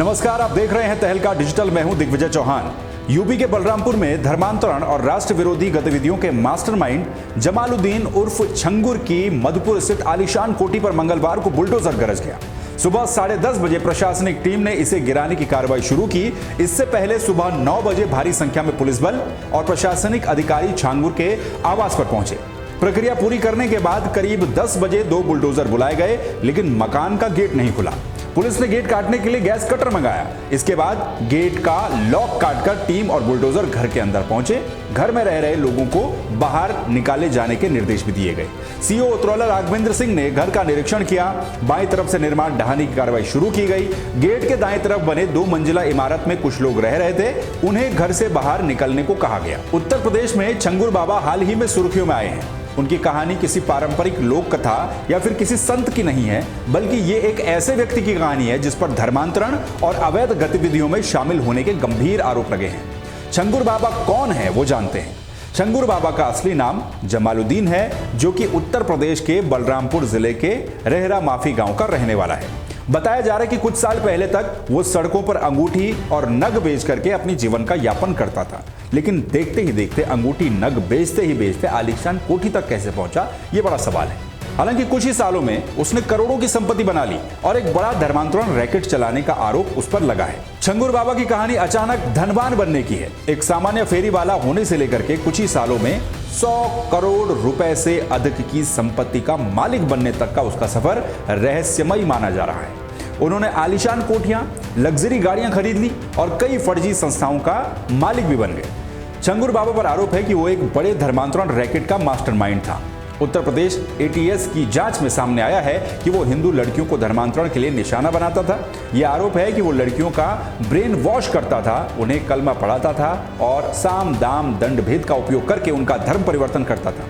नमस्कार, आप देख रहे हैं तहलका डिजिटल। मैं हूं दिग्विजय चौहान। यूपी के बलरामपुर में धर्मांतरण और राष्ट्र विरोधी गतिविधियों के मास्टरमाइंड जमालुद्दीन उर्फ छंगुर की मधुपुर स्थित आलीशान कोठी पर मंगलवार को बुलडोजर गरज गया। सुबह 10:30 बजे प्रशासनिक टीम ने इसे गिराने की कार्रवाई शुरू की। इससे पहले सुबह 9 बजे भारी संख्या में पुलिस बल और प्रशासनिक अधिकारी छंगुर के आवास पर पहुंचे। प्रक्रिया पूरी करने के बाद करीब 10 बजे 2 बुलडोजर बुलाए गए, लेकिन मकान का गेट नहीं खुला। पुलिस ने गेट काटने के लिए गैस कटर मंगाया। इसके बाद गेट का लॉक काटकर टीम और बुलडोजर घर के अंदर पहुंचे। घर में रह रहे लोगों को बाहर निकाले जाने के निर्देश भी दिए गए। सीओ उत्तरौला राघवेंद्र सिंह ने घर का निरीक्षण किया। बाईं तरफ से निर्माण ढहाने की कार्रवाई शुरू की गई। गेट के दाएं तरफ बने 2 मंजिला इमारत में कुछ लोग रह रहे थे, उन्हें घर से बाहर निकलने को कहा गया। उत्तर प्रदेश में छंगुर बाबा हाल ही में सुर्खियों में आए हैं। उनकी कहानी किसी पारंपरिक लोक कथा या फिर किसी संत की नहीं है, बल्कि ये एक ऐसे व्यक्ति की कहानी है जिस पर धर्मांतरण और अवैध गतिविधियों में शामिल होने के गंभीर आरोप लगे हैं। छंगुर बाबा कौन है वो जानते हैं। छंगुर बाबा का असली नाम जमालुद्दीन है, जो कि उत्तर प्रदेश के बलरामपुर जिले के रेहरा माफी गांव का रहने वाला है। बताया जा रहा है कि कुछ साल पहले तक वो सड़कों पर अंगूठी और नग बेच करके अपनी जीवन का यापन करता था, लेकिन देखते ही देखते अंगूठी नग बेचते ही बेचते आलीशान कोठी तक कैसे पहुंचा, ये बड़ा सवाल है। हालांकि कुछ ही सालों में उसने करोड़ों की संपत्ति बना ली और एक बड़ा धर्मांतरण रैकेट चलाने का आरोप उस पर लगा है। छंगुर बाबा की कहानी अचानक धनवान बनने की है। एक सामान्य फेरी वाला होने से लेकर के कुछ ही सालों में 100 करोड़ रुपए से अधिक की संपत्ति का मालिक बनने तक का उसका सफर रहस्यमयी माना जा रहा है। उन्होंने आलीशान कोठियां, लग्जरी गाड़ियां खरीद ली और कई फर्जी संस्थाओं का मालिक भी बन गए। छंगुर बाबा पर आरोप है कि वो एक बड़े धर्मांतरण रैकेट का मास्टरमाइंड था। उत्तर प्रदेश ATS की जांच में सामने आया है कि वो हिंदू लड़कियों को धर्मांतरण के लिए निशाना बनाता था। यह आरोप है कि वो लड़कियों का ब्रेन वॉश करता था, उन्हें कलमा पढ़ाता था और साम दाम दंड भेद का उपयोग करके उनका धर्म परिवर्तन करता था।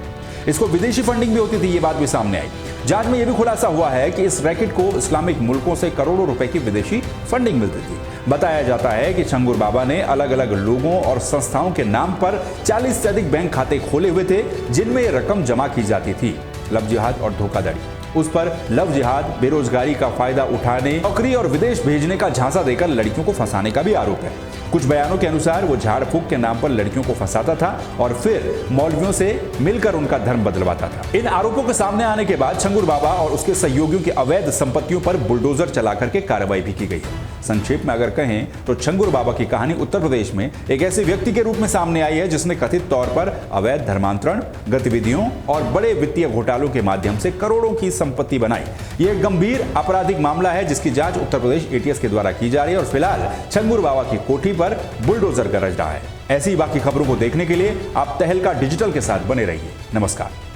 इसको विदेशी फंडिंग भी होती थी, ये बात भी सामने आई। जांच में यह भी खुलासा हुआ है कि इस रैकेट को इस्लामिक मुल्कों से करोड़ों रुपए की विदेशी फंडिंग मिलती थी। बताया जाता है कि छंगुर बाबा ने अलग अलग लोगों और संस्थाओं के नाम पर 40 से अधिक बैंक खाते खोले हुए थे, जिनमें रकम जमा की जाती थी। लव जिहाद और धोखाधड़ी, उस पर लव जिहाद, बेरोजगारी का फायदा उठाने, नौकरी और विदेश भेजने का झांसा देकर लड़कियों को फंसाने का भी आरोप है। कुछ बयानों के अनुसार वो झाड़ फूक के नाम पर लड़कियों को फंसाता था और फिर मौलवियों से मिलकर उनका धर्म बदलवाता था। इन आरोपों के सामने आने के बाद छंगुर बाबा और उसके सहयोगियों की अवैध संपत्तियों पर बुलडोजर चला करके कार्रवाई भी की गई है। संक्षेप में अगर कहें तो छंगुर बाबा की कहानी उत्तर प्रदेश में एक ऐसे व्यक्ति के रूप में सामने आई है जिसने कथित तौर पर अवैध धर्मांतरण गतिविधियों और बड़े वित्तीय घोटालों के माध्यम से करोड़ों की संपत्ति बनाई। यह गंभीर आपराधिक मामला है जिसकी जांच उत्तर प्रदेश ATS के द्वारा की जा रही है और फिलहाल छंगुर बाबा की कोठी पर बुलडोजर गरज रहा है। ऐसी बाकी खबरों को देखने के लिए आप तहलका डिजिटल के साथ बने रहिए। नमस्कार।